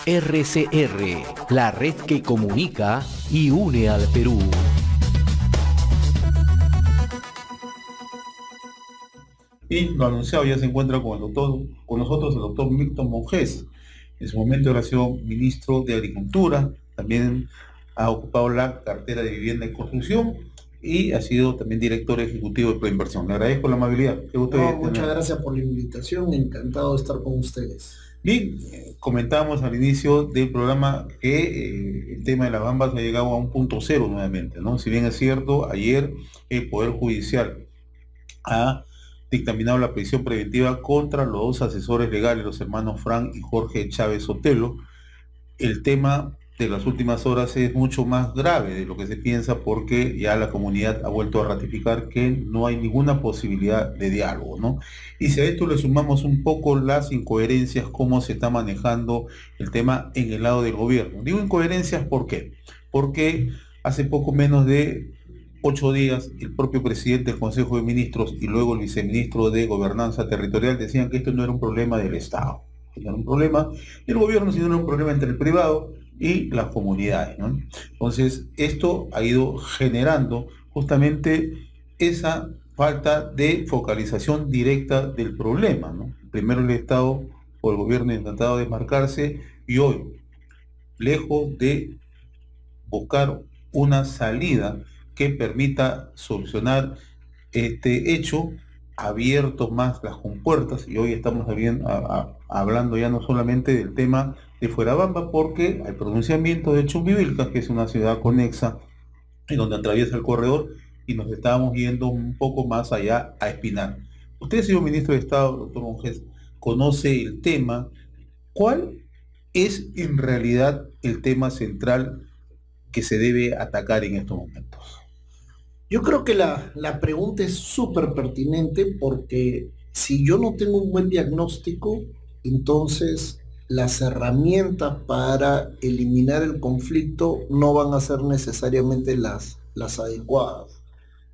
RCR, la red que comunica y une al Perú. Y lo anunciado, ya se encuentra con nosotros el doctor Milton Monjes. En su momento era sido ministro de Agricultura, también ha ocupado la cartera de Vivienda y Construcción y ha sido también director ejecutivo de Proinversión. Le agradezco la amabilidad. Qué gusto No, muchas tenerlo. gracias por la invitación, encantado de estar con ustedes. Bien, comentábamos al inicio del programa que el tema de las bambas ha llegado a un punto cero nuevamente, ¿no? Si bien es cierto, ayer el Poder Judicial ha dictaminado la prisión preventiva contra los dos asesores legales, los hermanos Frank y Jorge Chávez Sotelo. El tema de las últimas horas es mucho más grave de lo que se piensa porque ya la comunidad ha vuelto a ratificar que no hay ninguna posibilidad de diálogo, ¿no? Y si a esto le sumamos un poco las incoherencias, cómo se está manejando el tema en el lado del gobierno. Digo incoherencias, ¿por qué? Porque hace poco menos de 8 días, el propio presidente del Consejo de Ministros y luego el viceministro de Gobernanza Territorial decían que esto no era un problema del Estado, que no era un problema del gobierno, sino era un problema entre el privado y las comunidades, ¿no? Entonces, esto ha ido generando justamente esa falta de focalización directa del problema, ¿no? Primero el Estado o el gobierno ha intentado desmarcarse y hoy, lejos de buscar una salida que permita solucionar este hecho, abierto más las compuertas, y hoy estamos hablando ya no solamente del tema de Fuerabamba, porque hay pronunciamiento de Chumbivilcas, que es una ciudad conexa, en donde atraviesa el corredor, y nos estábamos yendo un poco más allá a Espinar. Usted, señor ministro de Estado, doctor Monjes, conoce el tema. ¿Cuál es en realidad el tema central que se debe atacar en estos momentos? Yo creo que la pregunta es súper pertinente porque si yo no tengo un buen diagnóstico, entonces las herramientas para eliminar el conflicto no van a ser necesariamente las adecuadas.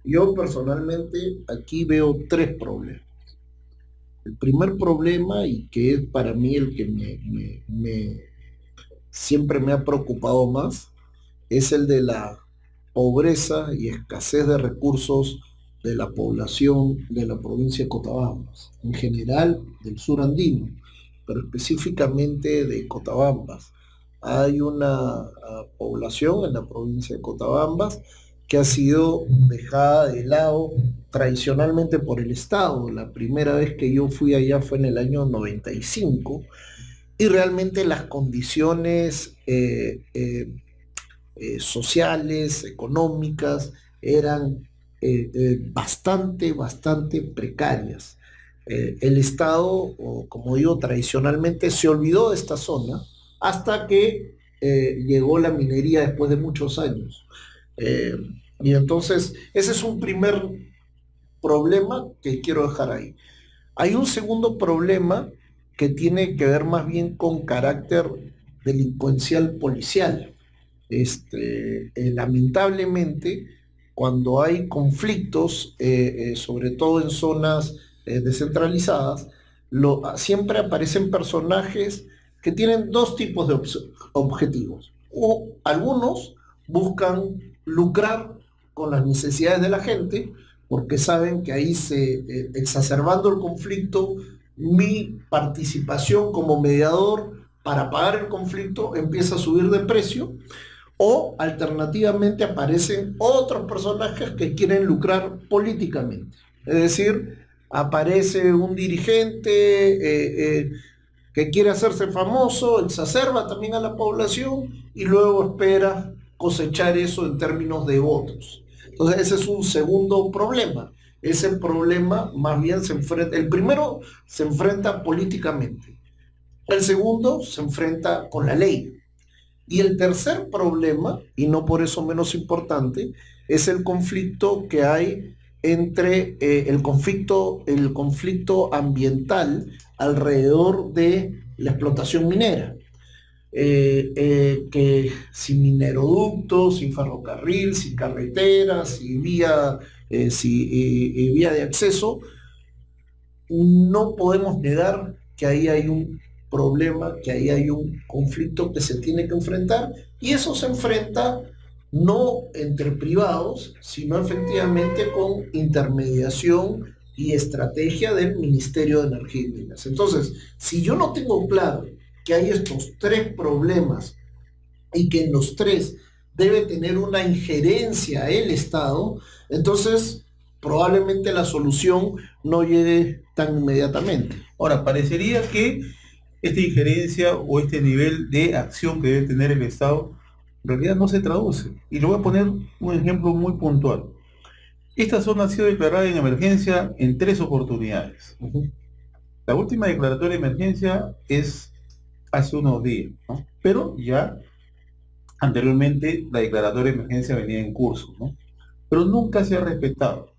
Yo personalmente aquí veo tres problemas. El primer problema, y que es para mí el que siempre me ha preocupado más, es el de la pobreza y escasez de recursos de la población de la provincia de Cotabambas, en general del sur andino, pero específicamente de Cotabambas. Hay una población en la provincia de Cotabambas que ha sido dejada de lado tradicionalmente por el Estado. La primera vez que yo fui allá fue en el año 95 y realmente las condiciones sociales, económicas, eran bastante precarias. El Estado, como digo, tradicionalmente se olvidó de esta zona hasta que llegó la minería después de muchos años. Eh, y entonces, ese es un primer problema que quiero dejar ahí. Hay un segundo problema que tiene que ver más bien con carácter delincuencial policial. Lamentablemente, cuando hay conflictos, sobre todo en zonas descentralizadas, siempre aparecen personajes que tienen dos tipos de objetivos. O algunos buscan lucrar con las necesidades de la gente, porque saben que ahí exacerbando el conflicto, mi participación como mediador para pagar el conflicto empieza a subir de precio. O alternativamente aparecen otros personajes que quieren lucrar políticamente. Es decir, aparece un dirigente que quiere hacerse famoso, exacerba también a la población y luego espera cosechar eso en términos de votos. Entonces ese es un segundo problema. Ese problema más bien el primero se enfrenta políticamente. El segundo se enfrenta con la ley. Y el tercer problema, y no por eso menos importante, es el conflicto que hay entre el conflicto ambiental alrededor de la explotación minera. Que sin mineroductos, sin ferrocarril, sin carreteras, sin vía de acceso, no podemos negar que ahí hay un problema, que ahí hay un conflicto que se tiene que enfrentar, y eso se enfrenta no entre privados, sino efectivamente con intermediación y estrategia del Ministerio de Energía y Minas. Entonces, si yo no tengo claro que hay estos tres problemas y que en los tres debe tener una injerencia el Estado, entonces probablemente la solución no llegue tan inmediatamente. Ahora, parecería que esta injerencia o este nivel de acción que debe tener el Estado en realidad no se traduce. Y le voy a poner un ejemplo muy puntual. Esta zona ha sido declarada en emergencia en 3 oportunidades. La última declaratoria de emergencia es hace unos días, ¿no? Pero ya anteriormente la declaratoria de emergencia venía en curso, ¿no? Pero nunca se ha respetado.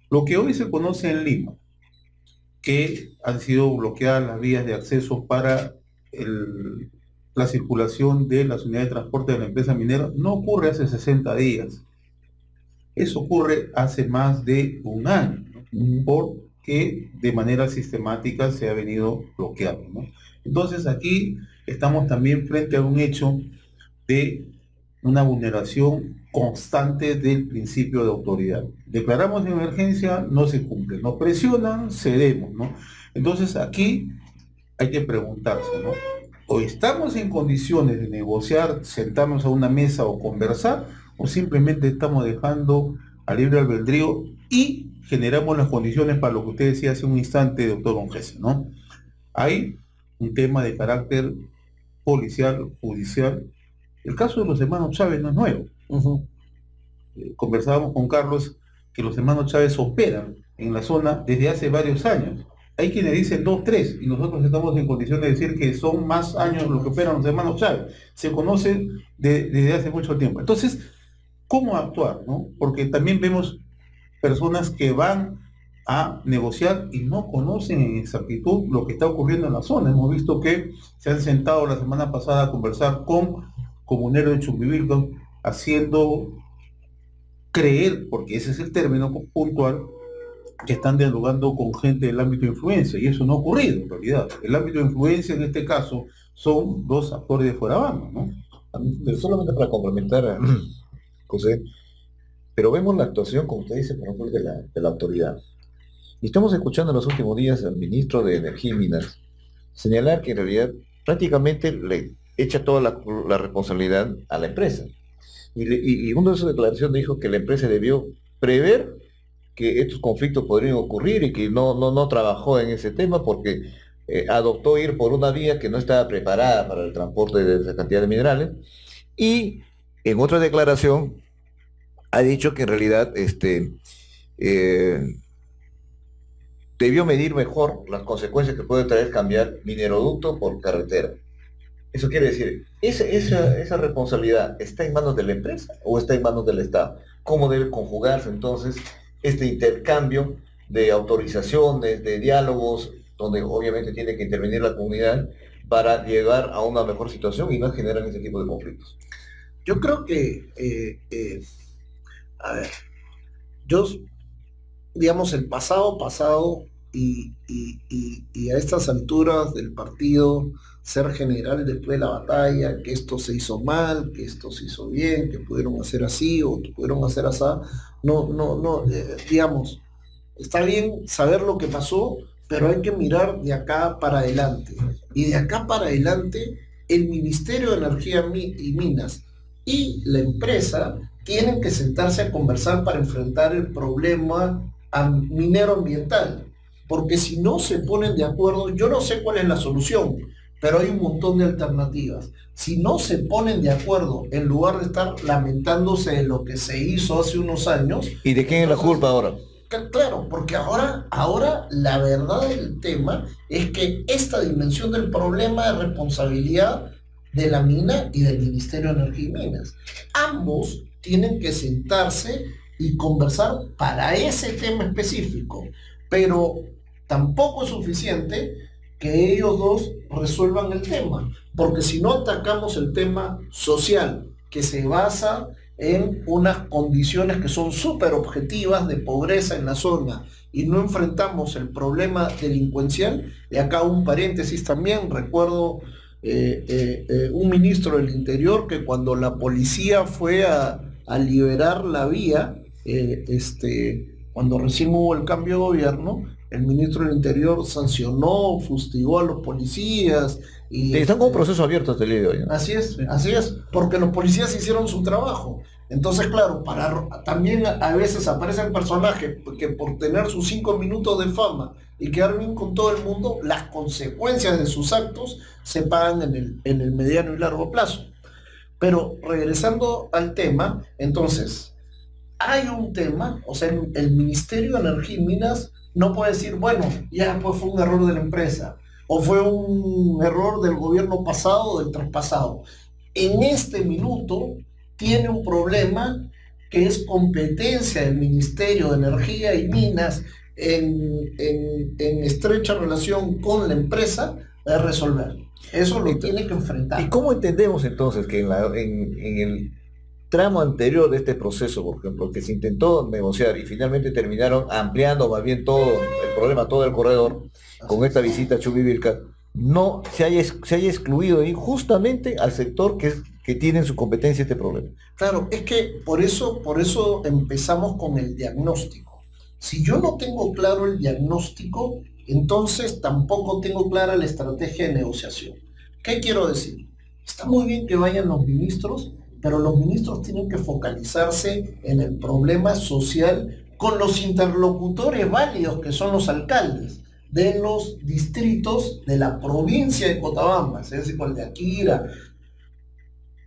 Lo que hoy se conoce en Lima, que han sido bloqueadas las vías de acceso para la circulación de las unidades de transporte de la empresa minera, no ocurre hace 60 días. Eso ocurre hace más de un año, ¿no? Porque de manera sistemática se ha venido bloqueando, ¿no? Entonces aquí estamos también frente a un hecho de una vulneración constante del principio de autoridad. Declaramos emergencia, no se cumple. Nos presionan, cedemos, ¿no? Entonces aquí hay que preguntarse, ¿no? O estamos en condiciones de negociar, sentarnos a una mesa o conversar, o simplemente estamos dejando a libre albedrío y generamos las condiciones para lo que usted decía hace un instante, doctor Ongese, ¿no? Hay un tema de carácter policial, judicial. El caso de los hermanos Chávez no es nuevo. Conversábamos con Carlos que los hermanos Chávez operan en la zona desde hace varios años. Hay quienes dicen 2, 3, y nosotros estamos en condición de decir que son más años los que operan los hermanos Chávez. Se conocen desde hace mucho tiempo. Entonces, ¿cómo actuar, no? Porque también vemos personas que van a negociar y no conocen en exactitud lo que está ocurriendo en la zona. Hemos visto que se han sentado la semana pasada a conversar con comuneros de Chumbivilcos, haciendo creer, porque ese es el término puntual, que están dialogando con gente del ámbito de influencia, y eso no ha ocurrido en realidad. El ámbito de influencia en este caso son 2 actores de fuera banda, ¿no? Solamente para complementar, José, pero vemos la actuación, como usted dice, por ejemplo, de la autoridad. Y estamos escuchando en los últimos días al ministro de Energía y Minas señalar que en realidad prácticamente le echa toda la responsabilidad a la empresa. Y una de sus declaraciones dijo que la empresa debió prever que estos conflictos podrían ocurrir y que no trabajó en ese tema porque adoptó ir por una vía que no estaba preparada para el transporte de esa cantidad de minerales. Y en otra declaración ha dicho que en realidad debió medir mejor las consecuencias que puede traer cambiar mineroducto por carretera. Eso quiere decir, esa responsabilidad está en manos de la empresa o está en manos del Estado. ¿Cómo debe conjugarse entonces este intercambio de autorizaciones, de diálogos, donde obviamente tiene que intervenir la comunidad para llegar a una mejor situación y no generar ese tipo de conflictos? Yo creo que, a ver, yo, digamos, el pasado y a estas alturas del partido ser general después de la batalla, que esto se hizo mal, que esto se hizo bien, que pudieron hacer así o que pudieron hacer así, digamos, está bien saber lo que pasó, pero hay que mirar de acá para adelante. Y de acá para adelante, el Ministerio de Energía y Minas y la empresa tienen que sentarse a conversar para enfrentar el problema minero ambiental. Porque si no se ponen de acuerdo, yo no sé cuál es la solución, pero hay un montón de alternativas. Si no se ponen de acuerdo, en lugar de estar lamentándose de lo que se hizo hace unos años... ¿Y de quién es la culpa ahora? Claro, porque ahora la verdad del tema es que esta dimensión del problema es responsabilidad de la mina y del Ministerio de Energía y Minas. Ambos tienen que sentarse y conversar para ese tema específico, pero tampoco es suficiente que ellos dos resuelvan el tema, porque si no atacamos el tema social, que se basa en unas condiciones que son súper objetivas de pobreza en la zona y no enfrentamos el problema delincuencial. Y acá un paréntesis también, recuerdo un ministro del Interior que cuando la policía fue a liberar la vía, cuando recién hubo el cambio de gobierno, el ministro del Interior sancionó, fustigó a los policías y Sí, están con un proceso abierto hasta el día de hoy, ¿no? así es, porque los policías hicieron su trabajo. Entonces, claro, también a veces aparecen personajes que por tener sus 5 minutos de fama y quedar bien con todo el mundo, las consecuencias de sus actos se pagan en el mediano y largo plazo. Pero regresando al tema, entonces, hay un tema, o sea, el Ministerio de Energía y Minas no puede decir, bueno, ya pues fue un error de la empresa, o fue un error del gobierno pasado o del traspasado. En este minuto tiene un problema que es competencia del Ministerio de Energía y Minas en estrecha relación con la empresa de resolver. Eso lo tiene que enfrentar. ¿Y cómo entendemos entonces que en el tramo anterior de este proceso, por ejemplo, que se intentó negociar y finalmente terminaron ampliando más bien todo el problema, todo el corredor, con esta visita a Chuquivilca, no se haya excluido ahí justamente al sector que tiene en su competencia este problema? Claro, es que por eso empezamos con el diagnóstico. Si yo no tengo claro el diagnóstico, entonces tampoco tengo clara la estrategia de negociación. ¿Qué quiero decir? Está muy bien que vayan los ministros, pero los ministros tienen que focalizarse en el problema social con los interlocutores válidos que son los alcaldes de los distritos de la provincia de Cotabamba, es decir, con el de Aquira,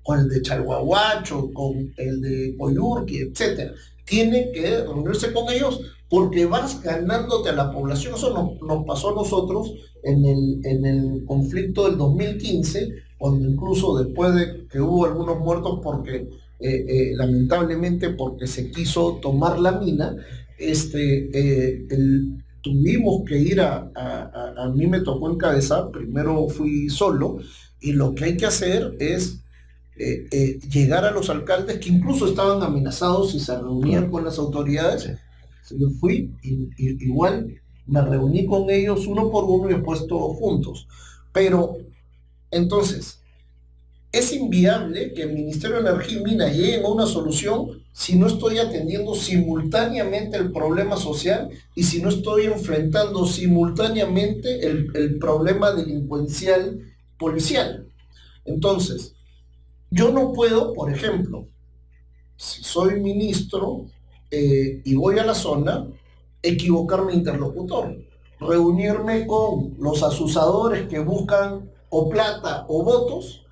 con el de Chalhuahuacho, con el de Coyurqui, etcétera. Tiene que reunirse con ellos porque vas ganándote a la población. Eso nos pasó a nosotros en el conflicto del 2015, cuando incluso después de que hubo algunos muertos porque lamentablemente porque se quiso tomar la mina, tuvimos que ir a mí me tocó encabezar, primero fui solo, y lo que hay que hacer es llegar a los alcaldes que incluso estaban amenazados y se reunían con las autoridades. Yo fui y igual me reuní con ellos uno por uno y después todos juntos. Pero entonces, es inviable que el Ministerio de Energía y Minas llegue a una solución si no estoy atendiendo simultáneamente el problema social y si no estoy enfrentando simultáneamente el problema delincuencial policial. Entonces, yo no puedo, por ejemplo, si soy ministro y voy a la zona, equivocarme de interlocutor, reunirme con los asusadores que buscan o plata o votos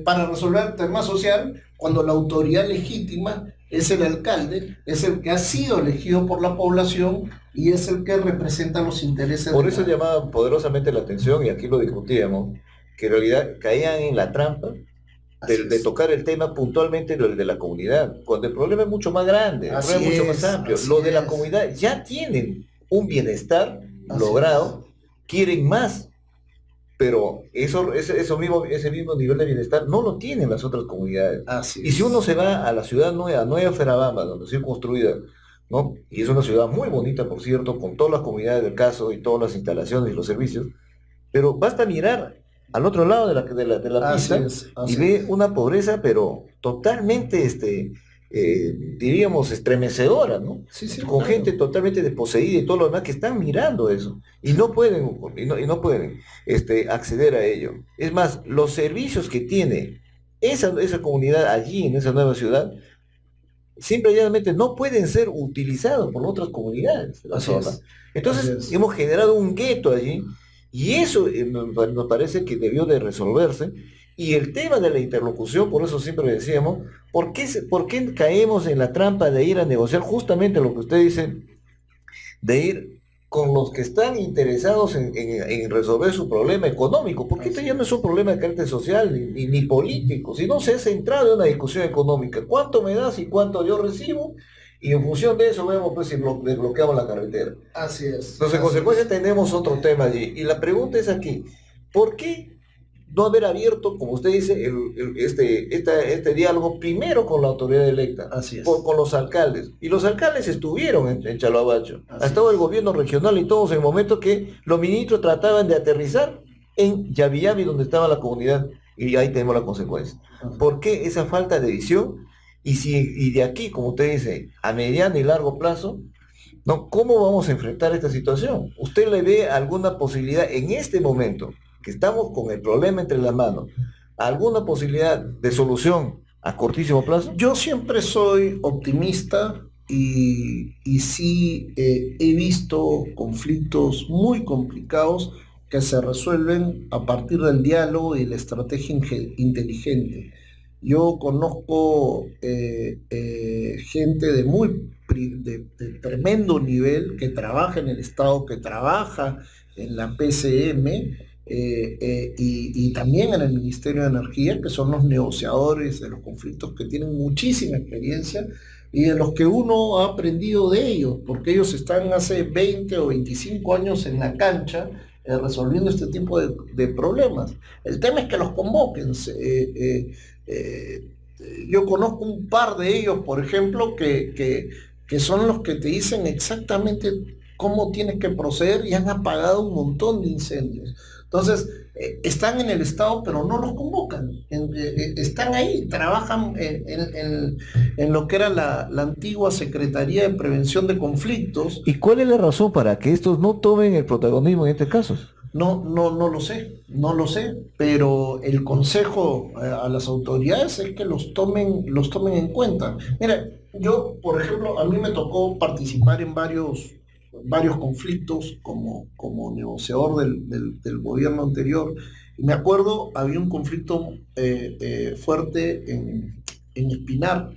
para resolver el tema social, cuando la autoridad legítima es el alcalde, es el que ha sido elegido por la población y es el que representa los intereses. Por eso llamaba poderosamente la atención, y aquí lo discutíamos, que en realidad caían en la trampa de tocar el tema puntualmente de la comunidad, cuando el problema es mucho más grande, el problema es mucho más amplio. Los de la comunidad ya tienen un bienestar logrado, quieren más, pero ese mismo nivel de bienestar no lo tienen las otras comunidades. Y si uno se va a la ciudad nueva, Nueva Ferabamba, donde se ha construido, ¿no? Y es una ciudad muy bonita, por cierto, con todas las comunidades del caso y todas las instalaciones y los servicios, pero basta mirar al otro lado de la pista y ve una pobreza, pero totalmente, diríamos, estremecedora, ¿no? Con gente totalmente desposeída y todo lo demás que están mirando eso y no pueden acceder a ello. Es más, los servicios que tiene esa comunidad allí en esa nueva ciudad simplemente no pueden ser utilizados por otras comunidades de la zona. Entonces hemos generado un gueto allí y eso nos parece que debió de resolverse. Y el tema de la interlocución, por eso siempre decíamos, ¿por qué caemos en la trampa de ir a negociar justamente lo que usted dice, de ir con los que están interesados en resolver su problema económico? Porque este ya no es un problema de carácter social ni político, sino se ha centrado en una discusión económica. ¿Cuánto me das y cuánto yo recibo? Y en función de eso vemos pues si desbloqueamos la carretera. Así es. Entonces, en consecuencia tenemos otro tema allí. Y la pregunta es aquí, ¿por qué no haber abierto, como usted dice, este diálogo primero con la autoridad electa, Así es. con los alcaldes. Y los alcaldes estuvieron en Chalabacho. Así Ha estado es. el gobierno regional y todos en el momento que los ministros trataban de aterrizar en Yaviyavi, donde estaba la comunidad, y ahí tenemos la consecuencia. ¿Por qué esa falta de visión? Y de aquí, como usted dice, a mediano y largo plazo, ¿no? ¿Cómo vamos a enfrentar esta situación? ¿Usted le ve alguna posibilidad en este momento, que estamos con el problema entre las manos, alguna posibilidad de solución a cortísimo plazo? Yo siempre soy optimista y sí he visto conflictos muy complicados que se resuelven a partir del diálogo y la estrategia inteligente. Yo conozco gente de tremendo nivel que trabaja en el Estado, que trabaja en la PCM y también en el Ministerio de Energía, que son los negociadores de los conflictos, que tienen muchísima experiencia y de los que uno ha aprendido de ellos, porque ellos están hace 20 o 25 años en la cancha resolviendo este tipo de problemas. El tema es que los convoquen. Yo conozco un par de ellos, por ejemplo, que son los que te dicen exactamente cómo tienes que proceder y han apagado un montón de incendios. Entonces, están en el Estado, pero no los convocan. Están ahí, trabajan en lo que era la antigua Secretaría de Prevención de Conflictos. ¿Y cuál es la razón para que estos no tomen el protagonismo en este caso? No lo sé, pero el consejo a las autoridades es que los tomen en cuenta. Mira, yo, por ejemplo, a mí me tocó participar en varios conflictos como negociador del gobierno anterior. Y me acuerdo, había un conflicto fuerte en Espinar.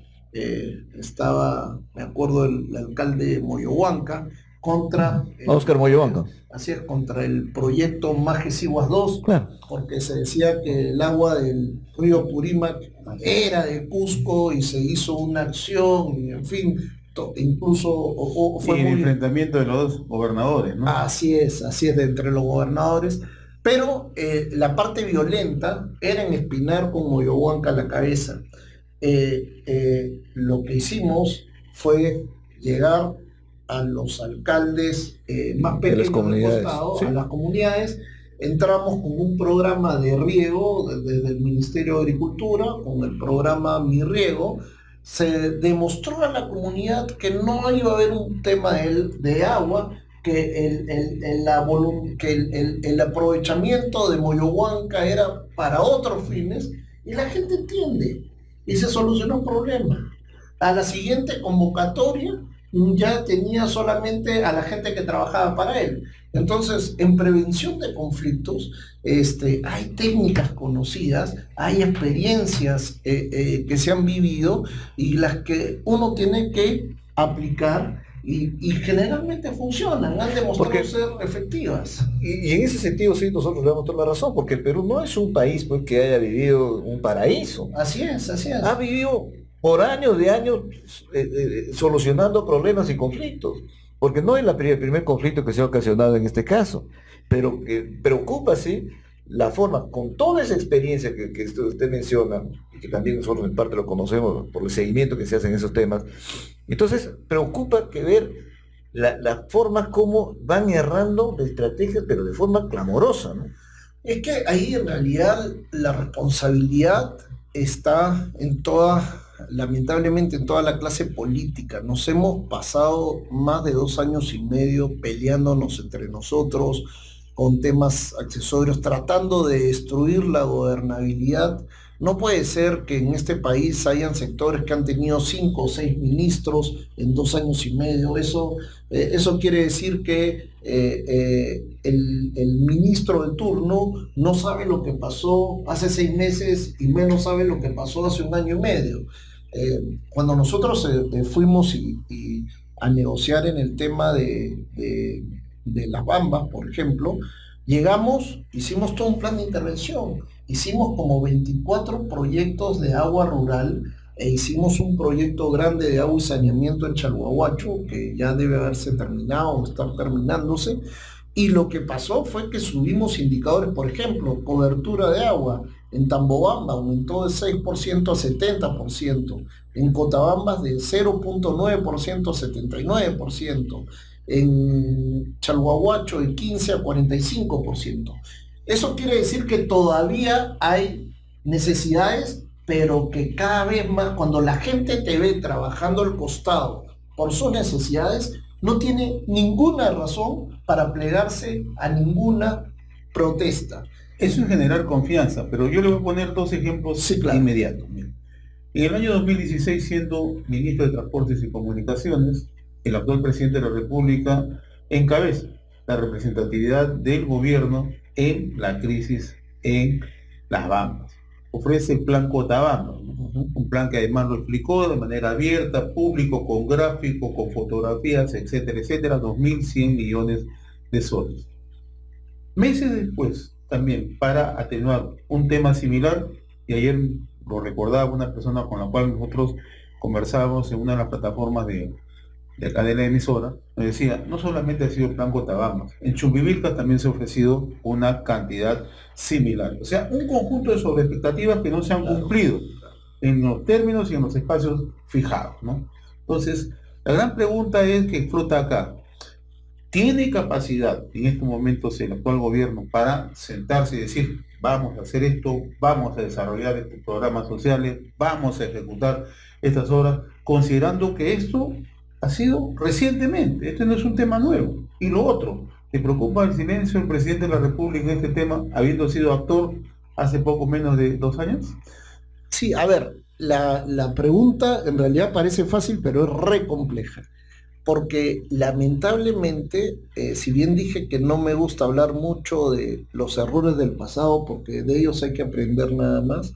Me acuerdo, el alcalde Moyohuanca contra Oscar Moyohuanca. Así es, contra el proyecto Majes-Iguas 2, Claro. porque se decía que el agua del río Purímac era de Cusco y se hizo una acción, y en fin, incluso fue Y el muy... enfrentamiento de los dos gobernadores, ¿no? Así es, de entre los gobernadores, pero la parte violenta era en Espinar con Moyohuanca a la cabeza. Lo que hicimos fue llegar a los alcaldes más pequeños del costado, sí, a las comunidades. Entramos con un programa de riego desde el Ministerio de Agricultura, con el programa Mi Riego. Se demostró a la comunidad que no iba a haber un tema de agua, que el aprovechamiento de Moyohuanca era para otros fines, y la gente entiende, y se solucionó el problema. A la siguiente convocatoria ya tenía solamente a la gente que trabajaba para él. Entonces, en prevención de conflictos, hay técnicas conocidas, hay experiencias que se han vivido y las que uno tiene que aplicar y generalmente funcionan, han demostrado ser efectivas. Y en ese sentido sí, nosotros le damos toda la razón, porque el Perú no es un país pues, que haya vivido un paraíso. Así es. Ha vivido por años de años solucionando problemas y conflictos, porque no es el primer conflicto que se ha ocasionado en este caso, pero preocupa, sí, la forma, con toda esa experiencia que usted menciona, y que también nosotros en parte lo conocemos por el seguimiento que se hace en esos temas, entonces preocupa que ver las formas como van errando de estrategias, pero de forma clamorosa, ¿no? Es que ahí en realidad la responsabilidad está lamentablemente en toda la clase política. Nos hemos pasado más de 2 años y medio peleándonos entre nosotros con temas accesorios, tratando de destruir la gobernabilidad. No puede ser que en este país hayan sectores que han tenido 5 o 6 ministros en 2 años y medio. Eso quiere decir que el ministro de turno no sabe lo que pasó hace 6 meses y menos sabe lo que pasó hace 1 año y medio. Cuando nosotros fuimos a negociar en el tema de las bambas, por ejemplo, llegamos, hicimos todo un plan de intervención, hicimos como 24 proyectos de agua rural e hicimos un proyecto grande de agua y saneamiento en Chalhuahuacho, que ya debe haberse terminado o estar terminándose, Y lo que pasó fue que subimos indicadores, por ejemplo, cobertura de agua. En Tambobamba aumentó de 6% a 70%, en Cotabambas de 0,9% a 79%, en Chalhuahuacho de 15 a 45%. Eso quiere decir que todavía hay necesidades, pero que cada vez más, cuando la gente te ve trabajando al costado por sus necesidades, no tiene ninguna razón para plegarse a ninguna protesta. Eso es generar confianza, pero yo le voy a poner dos ejemplos Sí, claro. inmediatos. Mira. En el año 2016, siendo ministro de Transportes y Comunicaciones, el actual presidente de la República encabeza la representatividad del gobierno en la crisis en Las Bambas. Ofrece el plan Cotabamba, ¿no? Un plan que además lo explicó de manera abierta, público, con gráficos, con fotografías, etcétera, etcétera, 2.100 millones de soles. Meses después, también para atenuar un tema similar, y ayer lo recordaba una persona con la cual nosotros conversábamos en una de las plataformas de acá de la emisora, nos decía, no solamente ha sido el plan Cotabambas, en Chumbivilcas también se ha ofrecido una cantidad similar. O sea, un conjunto de sobreexpectativas que no se han cumplido en los términos y en los espacios fijados, ¿no? Entonces, la gran pregunta es que flota acá. ¿Tiene capacidad en estos momentos el actual gobierno para sentarse y decir, vamos a hacer esto, vamos a desarrollar estos programas sociales, vamos a ejecutar estas obras, considerando que esto ha sido recientemente, este no es un tema nuevo? Y lo otro, ¿te preocupa el silencio del presidente de la República en este tema, habiendo sido actor hace poco menos de 2 años? Sí, a ver, la pregunta en realidad parece fácil, pero es re compleja. Porque lamentablemente, si bien dije que no me gusta hablar mucho de los errores del pasado, porque de ellos hay que aprender nada más,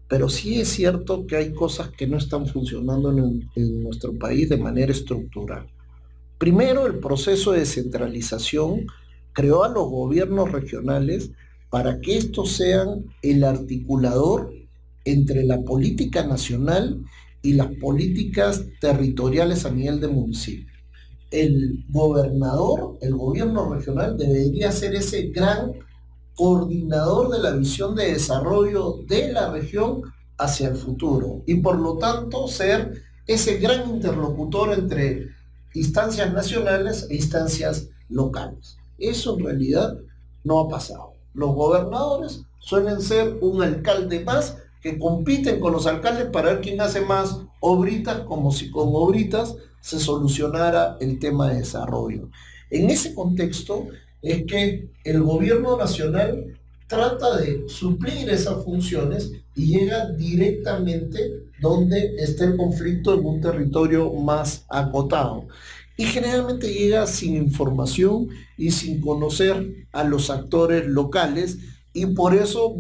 pero sí es cierto que hay cosas que no están funcionando en nuestro país de manera estructural. Primero, el proceso de descentralización creó a los gobiernos regionales para que estos sean el articulador entre la política nacional y las políticas territoriales a nivel de municipio. El gobernador, el gobierno regional, debería ser ese gran coordinador de la visión de desarrollo de la región hacia el futuro y por lo tanto ser ese gran interlocutor entre instancias nacionales e instancias locales. Eso en realidad no ha pasado. Los gobernadores suelen ser un alcalde más que compiten con los alcaldes para ver quién hace más obritas, como si con obritas se solucionara el tema de desarrollo. En ese contexto es que el gobierno nacional trata de suplir esas funciones y llega directamente donde está el conflicto en un territorio más acotado. Y generalmente llega sin información y sin conocer a los actores locales, y por eso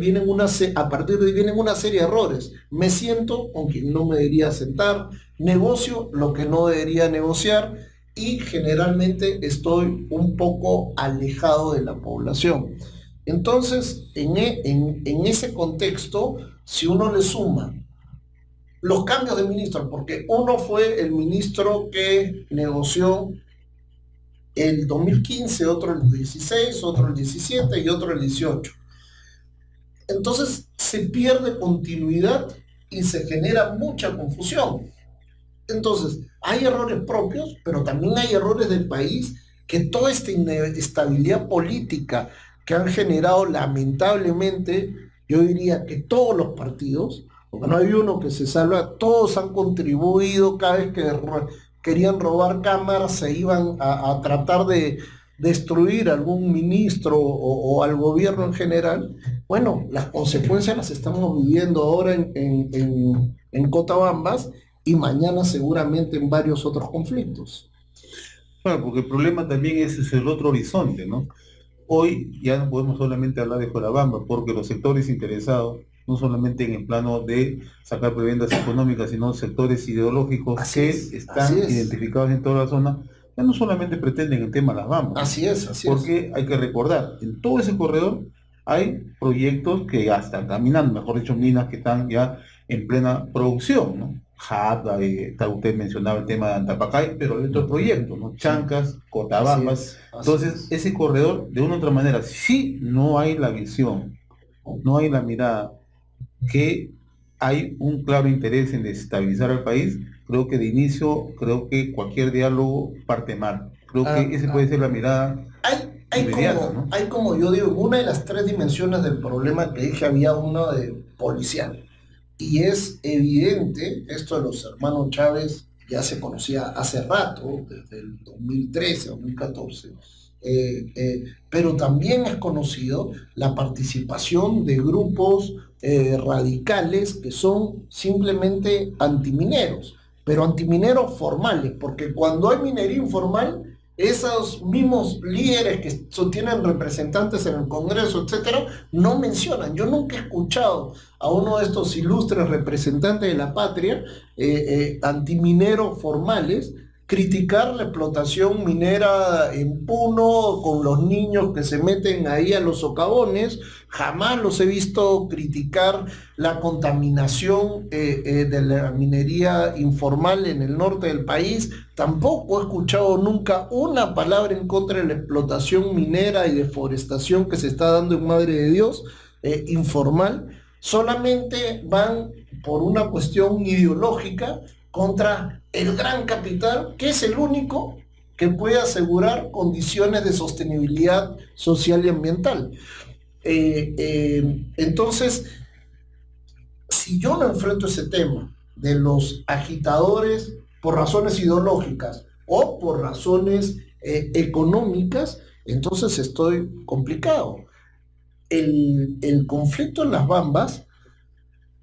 a partir de ahí vienen una serie de errores. Me siento con quien no me debería sentar, negocio lo que no debería negociar, y generalmente estoy un poco alejado de la población. Entonces, en ese contexto, si uno le suma los cambios de ministro, porque uno fue el ministro que negoció el 2015, otro el 16, otro el 17 y otro el 18. Entonces se pierde continuidad y se genera mucha confusión. Entonces, hay errores propios, pero también hay errores del país, que toda esta inestabilidad política que han generado lamentablemente, yo diría que todos los partidos, porque no hay uno que se salva, todos han contribuido. Cada vez que querían robar cámaras se iban a tratar de destruir a algún ministro o al gobierno en general. Bueno, las consecuencias las estamos viviendo ahora en Cotabambas, y mañana seguramente en varios otros conflictos. Bueno, porque el problema también es el otro horizonte, ¿no? Hoy ya no podemos solamente hablar de Cotabamba, porque los sectores interesados, no solamente en el plano de sacar prebendas económicas, sino sectores ideológicos están identificados en toda la zona, ya no solamente pretenden el tema de Las Bambas. Así es. Porque hay que recordar, en todo ese corredor hay proyectos que ya están caminando, mejor dicho, minas que están ya en plena producción, ¿no? Jata, usted mencionaba el tema de Antapacay, pero hay otros proyectos, ¿no? Chancas, Cotabambas. Así Entonces, ese corredor, de una u otra manera, sí no hay la visión, no hay la mirada, que hay un claro interés en desestabilizar al país, creo que de inicio, creo que cualquier diálogo parte mal. Creo Ah, que esa puede ser la mirada inmediata, ¿no? hay como yo digo, una de las tres dimensiones del problema que dije, había uno de policial. Y es evidente, esto de los hermanos Chávez ya se conocía hace rato, desde el 2013, 2014, pero también es conocido la participación de grupos radicales que son simplemente antimineros, pero antimineros formales, porque cuando hay minería informal, esos mismos líderes que tienen representantes en el Congreso, etcétera, no mencionan. Yo nunca he escuchado a uno de estos ilustres representantes de la patria, antimineros formales, criticar la explotación minera en Puno con los niños que se meten ahí a los socavones. Jamás los he visto criticar la contaminación de la minería informal en el norte del país. Tampoco he escuchado nunca una palabra en contra de la explotación minera y deforestación que se está dando en Madre de Dios, informal. Solamente van por una cuestión ideológica contra el gran capital, que es el único que puede asegurar condiciones de sostenibilidad social y ambiental. Entonces, si yo no enfrento ese tema de los agitadores por razones ideológicas o por razones económicas, entonces estoy complicado. El conflicto en las Bambas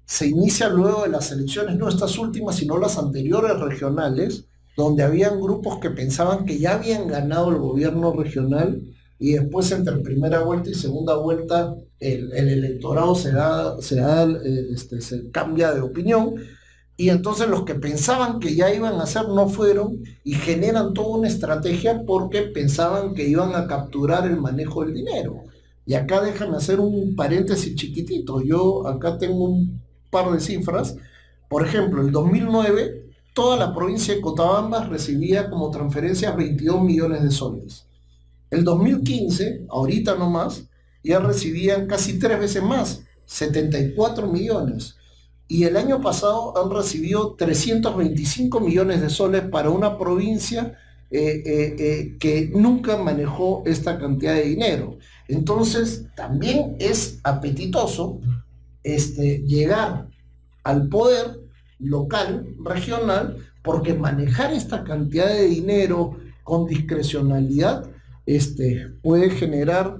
se inicia luego de las elecciones, no estas últimas, sino las anteriores regionales, donde habían grupos que pensaban que ya habían ganado el gobierno regional y después entre primera vuelta y segunda vuelta el electorado se cambia de opinión, y entonces los que pensaban que ya iban a hacer no fueron y generan toda una estrategia porque pensaban que iban a capturar el manejo del dinero. Y acá déjame hacer un paréntesis chiquitito. Yo acá tengo un par de cifras. Por ejemplo, el 2009, toda la provincia de Cotabambas recibía como transferencias 22 millones de soles. El 2015, ahorita nomás, ya recibían casi 3 veces más, 74 millones. Y el año pasado han recibido 325 millones de soles para una provincia que nunca manejó esta cantidad de dinero. Entonces, también es apetitoso llegar al poder local, regional, porque manejar esta cantidad de dinero con discrecionalidad puede generar,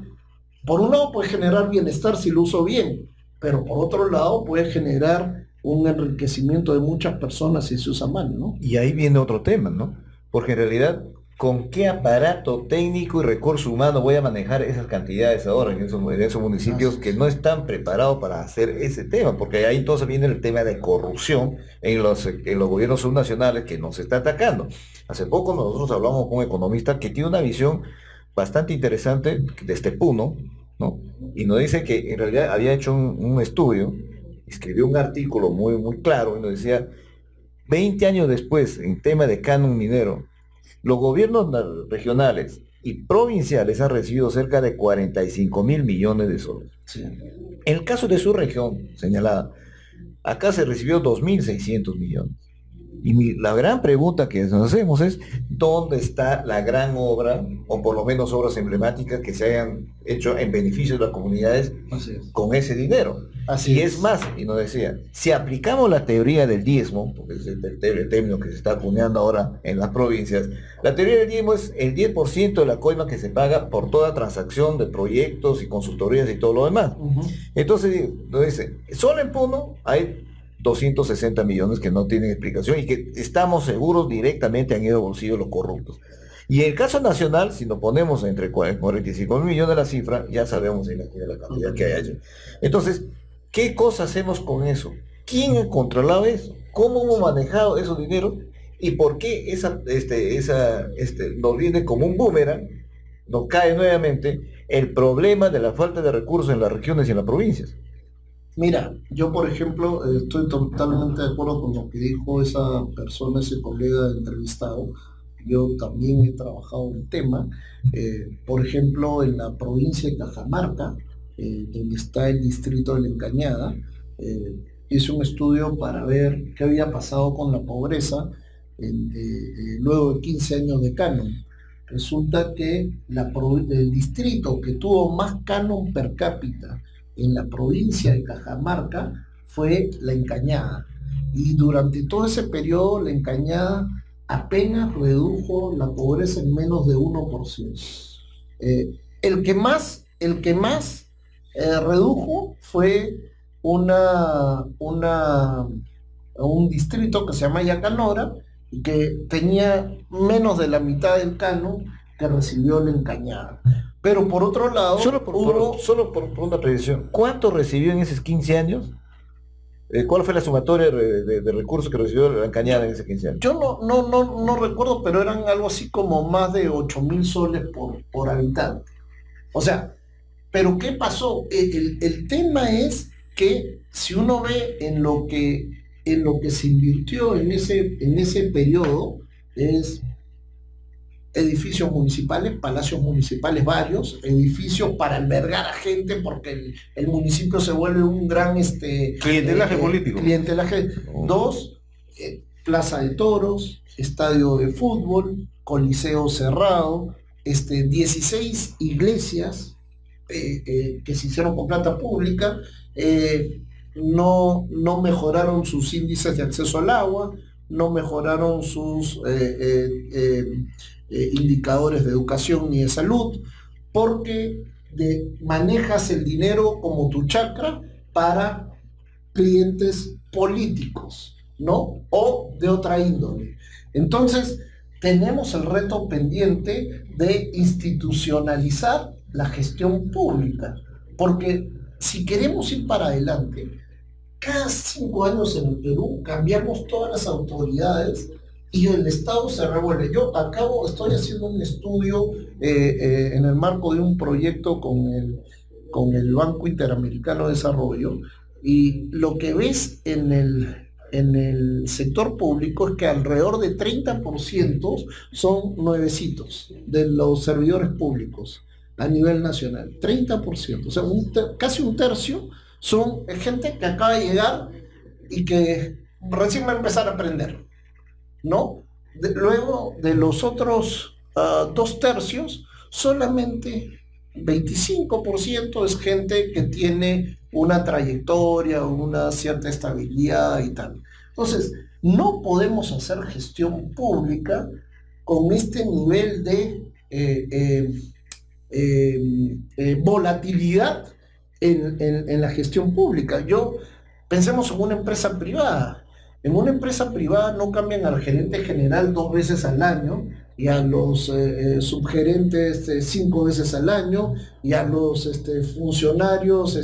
por un lado puede generar bienestar si lo uso bien, pero por otro lado puede generar un enriquecimiento de muchas personas si se usa mal, ¿no? Y ahí viene otro tema, ¿no? Porque en realidad, ¿con qué aparato técnico y recurso humano voy a manejar esas cantidades ahora en esos municipios que no están preparados para hacer ese tema? Porque ahí entonces viene el tema de corrupción en los gobiernos subnacionales que nos está atacando. Hace poco nosotros hablamos con un economista que tiene una visión bastante interesante desde Puno, ¿no? Y nos dice que en realidad había hecho un estudio, escribió un artículo muy, muy claro y nos decía, 20 años después, en tema de canon minero, los gobiernos regionales y provinciales han recibido cerca de 45.000 millones de soles. Sí. En el caso de su región señalada, acá se recibió 2.600 millones. Y la gran pregunta que nos hacemos es, ¿dónde está la gran obra, o por lo menos obras emblemáticas que se hayan hecho en beneficio de las comunidades con ese dinero? Así Y es es más, y nos decía, si aplicamos la teoría del diezmo, porque es el término que se está acuñando ahora en las provincias, la teoría del diezmo es el 10% de la coima que se paga por toda transacción de proyectos y consultorías y todo lo demás. Entonces, nos dice, solo en Puno hay 260 millones que no tienen explicación y que estamos seguros directamente han ido a bolsillo los corruptos. Y en el caso nacional, si nos ponemos entre 45 mil millones la cifra, ya sabemos la cantidad que hay allí. Entonces, ¿qué cosa hacemos con eso? ¿Quién ha controlado eso? ¿Cómo hemos manejado esos dineros? ¿Y por qué nos viene como un boomerang, nos cae nuevamente el problema de la falta de recursos en las regiones y en las provincias? Mira, yo por ejemplo estoy totalmente de acuerdo con lo que dijo esa persona, ese colega entrevistado. Yo también he trabajado el tema. Por ejemplo, en la provincia de Cajamarca, donde está el distrito de La Encañada, hice un estudio para ver qué había pasado con la pobreza luego de 15 años de canon. Resulta que el distrito que tuvo más canon per cápita en la provincia de Cajamarca fue La Encañada. Y durante todo ese periodo, La Encañada apenas redujo la pobreza en menos de 1%. El que más redujo fue un distrito que se llama Yacanora, y que tenía menos de la mitad del canon que recibió La Encañada. Pero por otro lado, Solo por una previsión. ¿Cuánto recibió en esos 15 años? ¿Cuál fue la sumatoria de recursos que recibió la Cañada en esos 15 años? yo no recuerdo, pero eran algo así como más de 8.000 soles por habitante. O sea, pero ¿qué pasó? El tema es que si uno ve en lo que se invirtió en ese periodo, es edificios municipales, palacios municipales varios, edificios para albergar a gente, porque el municipio se vuelve un gran Clientelaje político. clientelaje. Dos, plaza de toros, estadio de fútbol, coliseo cerrado, 16 iglesias que se hicieron con plata pública. No mejoraron sus índices de acceso al agua, no mejoraron sus indicadores de educación ni de salud, porque manejas el dinero como tu chakra para clientes políticos, ¿no? O de otra índole. Entonces, tenemos el reto pendiente de institucionalizar la gestión pública, porque si queremos ir para adelante, cada 5 años en el Perú cambiamos todas las autoridades y el Estado se revuelve. Estoy haciendo un estudio en el marco de un proyecto con el Banco Interamericano de Desarrollo, y lo que ves en el sector público es que alrededor de 30% son nuevecitos de los servidores públicos a nivel nacional. 30%, o sea, casi un tercio son gente que acaba de llegar y que recién va a empezar a aprender, ¿no? Luego de los otros 2 tercios, solamente 25% es gente que tiene una trayectoria, una cierta estabilidad y tal. Entonces, no podemos hacer gestión pública con este nivel de volatilidad en la gestión pública. Pensemos en una empresa privada. En una empresa privada no cambian al gerente general 2 veces al año, y a los subgerentes 5 veces al año, y a los funcionarios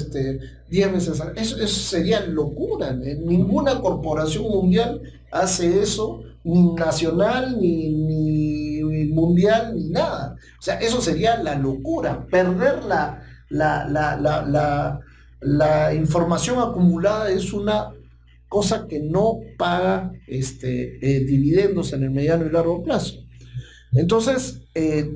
10 veces al año. Eso sería locura. Ninguna corporación mundial hace eso, ni nacional, ni mundial, ni nada. O sea, eso sería la locura, perder la información acumulada. Es una cosa que no paga dividendos en el mediano y largo plazo. Entonces,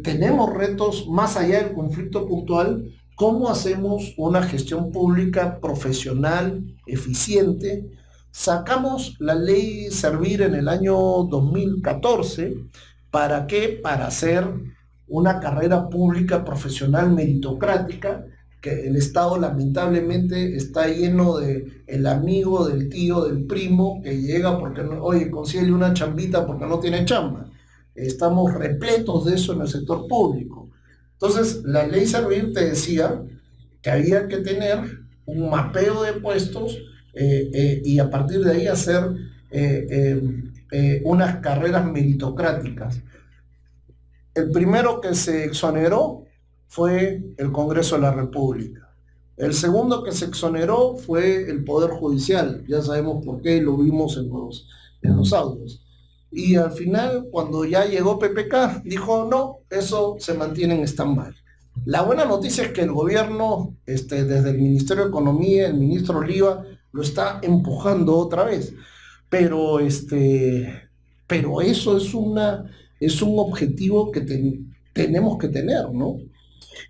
tenemos retos más allá del conflicto puntual. ¿Cómo hacemos una gestión pública profesional, eficiente? Sacamos la ley Servir en el año 2014. ¿Para qué? Para hacer una carrera pública profesional meritocrática, que el Estado lamentablemente está lleno de el amigo, del tío, del primo, que llega porque, oye, consíguele una chambita porque no tiene chamba. Estamos repletos de eso en el sector público. Entonces, la ley Servir te decía que había que tener un mapeo de puestos y a partir de ahí hacer unas carreras meritocráticas. El primero que se exoneró fue el Congreso de la República. El segundo que se exoneró fue el Poder Judicial. Ya sabemos por qué, lo vimos en los audios. Y al final, cuando ya llegó PPK, dijo, no, eso se mantiene en stand-by. La buena noticia es que el gobierno, desde el Ministerio de Economía, el ministro Oliva, lo está empujando otra vez. Pero, pero eso es un objetivo que tenemos que tener, ¿no?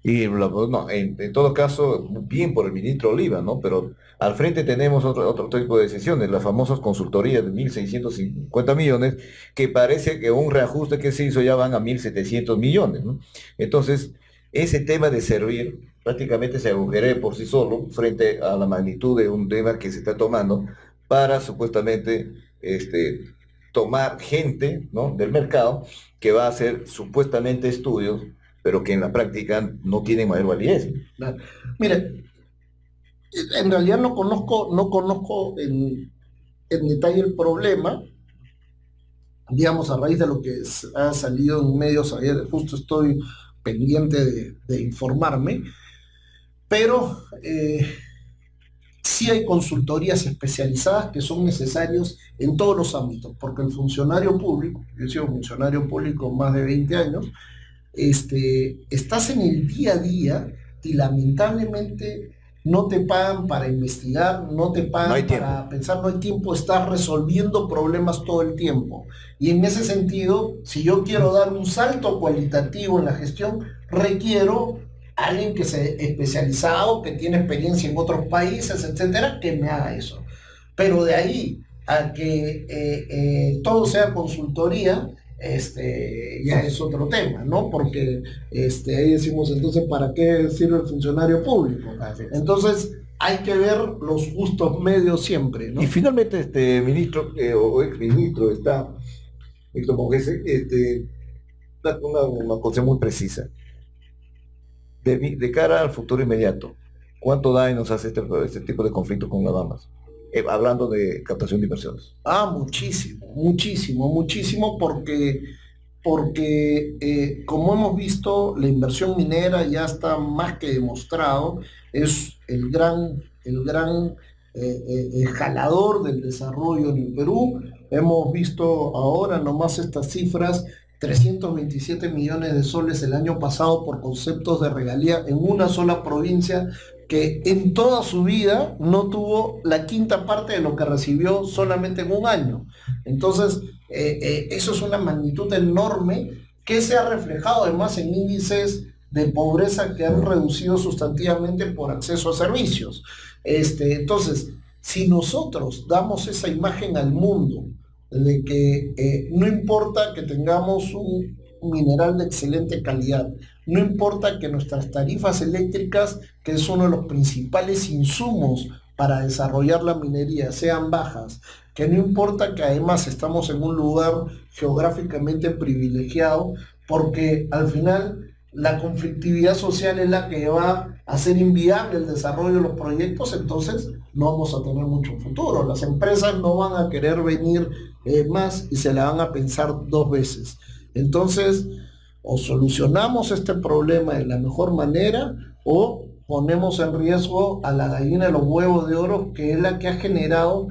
Y no, en todo caso, bien por el ministro Oliva, ¿no? Pero al frente tenemos otro tipo de decisiones, las famosas consultorías de 1.650 millones, que parece que un reajuste que se hizo ya van a 1.700 millones, ¿no? Entonces, ese tema de servir prácticamente se agujerea por sí solo frente a la magnitud de un tema que se está tomando para supuestamente tomar gente, ¿no?, del mercado que va a hacer supuestamente estudios pero que en la práctica no tienen mayor validez. Claro. Mire, en realidad no conozco en detalle el problema, digamos, a raíz de lo que ha salido en medios ayer, justo estoy pendiente de informarme, pero sí hay consultorías especializadas que son necesarios en todos los ámbitos, porque el funcionario público, yo he sido funcionario público más de 20 años, estás en el día a día y lamentablemente no te pagan para investigar, no te pagan para pensar, no hay tiempo, estás resolviendo problemas todo el tiempo. Y en ese sentido, si yo quiero dar un salto cualitativo en la gestión, requiero a alguien que sea especializado, que tiene experiencia en otros países, etcétera, que me haga eso. Pero de ahí a que todo sea consultoría, ya es otro tema, ¿no? Porque ahí decimos, entonces, ¿para qué sirve el funcionario público? Entonces, hay que ver los justos medios siempre, ¿no? Y finalmente, ministro, o exministro, Víctor Monges, da una cosa muy precisa. De cara al futuro inmediato, ¿cuánto daño nos hace este tipo de conflicto con las damas? Hablando de captación de inversiones. Muchísimo, porque como hemos visto, la inversión minera ya está más que demostrado, es el gran jalador del desarrollo en el Perú. Hemos visto ahora nomás estas cifras, 327 millones de soles el año pasado por conceptos de regalía en una sola provincia que en toda su vida no tuvo la quinta parte de lo que recibió solamente en un año. Entonces, eso es una magnitud enorme que se ha reflejado además en índices de pobreza que han reducido sustantivamente por acceso a servicios. Entonces, si nosotros damos esa imagen al mundo de que no importa que tengamos un mineral de excelente calidad, no importa que nuestras tarifas eléctricas, que es uno de los principales insumos para desarrollar la minería, sean bajas, que no importa que además estamos en un lugar geográficamente privilegiado, porque al final la conflictividad social es la que va a hacer inviable el desarrollo de los proyectos, entonces no vamos a tener mucho futuro. Las empresas no van a querer venir más y se la van a pensar dos veces. Entonces, o solucionamos este problema de la mejor manera o ponemos en riesgo a la gallina de los huevos de oro, que es la que ha generado,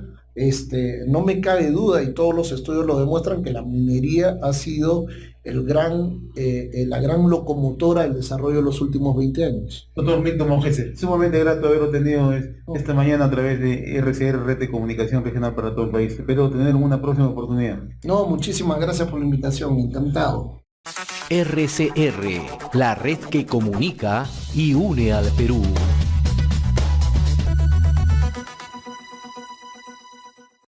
no me cabe duda, y todos los estudios lo demuestran, que la minería ha sido la gran locomotora del desarrollo de los últimos 20 años. Doctor Víctor Monges, sumamente grato haberlo tenido esta mañana a través de RCR, Red de Comunicación Regional para todo el país. Espero tener una próxima oportunidad. No, muchísimas gracias por la invitación, encantado. RCR, la red que comunica y une al Perú.